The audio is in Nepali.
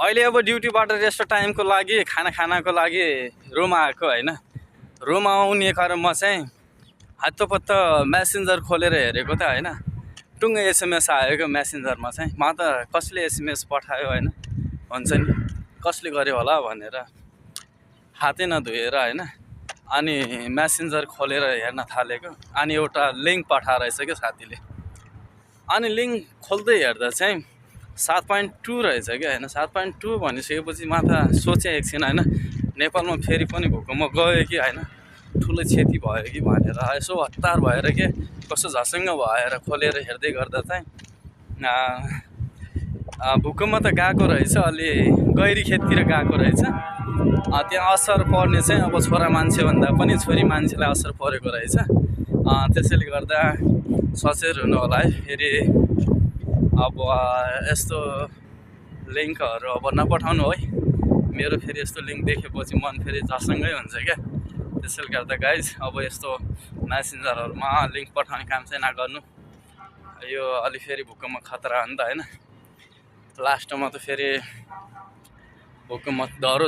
अहिले अब ड्युटीबाट रेस्ट टाइमको लागि खानाको लागि रुम आएको होइन। रुम आउने कारण म चाहिँ हातोपत्त मेसेन्जर खोलेर हेरेको त होइन, टुङ्गै एसएमएस आएको मेसेन्जरमा चाहिँ। म त कसले एसएमएस पठायो होइन, हुन्छ नि कसले गर्यो होला भनेर हातै नधोएर होइन, अनि मेसेन्जर खोलेर हेर्न थालेको। अनि एउटा लिङ्क पठाएर रहेछ क्या साथीले। अनि लिङ्क खोल्दै हेर्दा चाहिँ 7.2 रहेछ क्या होइन। 7.2 भनिसकेपछि म त सोचेँ एकछिन होइन, नेपालमा फेरि पनि भूकम्प गयो कि होइन, ठुलो क्षति भयो कि भनेर यसो हतार भएर के कस्तो झसङ्ग भएर खोलेर हेर्दै गर्दा चाहिँ भूकम्प त गएको रहेछ, अलि गहिरी खेततिर गएको रहेछ। त्यहाँ असर पर्ने चाहिँ अब छोरा मान्छेभन्दा पनि छोरी मान्छेलाई असर परेको रहेछ। त्यसैले गर्दा सचेत हुनु होला है। फेरि अब यस्तो लिङ्कहरू अब नपठाउनु है। मेरो फेरि यस्तो लिङ्क देखेपछि मन फेरि झसङ्गै हुन्छ क्या। त्यसैले गर्दा गाइज अब यस्तो मेसेन्जरहरूमा लिङ्क पठाउने काम चाहिँ नगर्नु। यो अलि फेरि भूकम्प खतरा हो नि त होइन। लास्टमा त फेरि भूकम्प डह्रो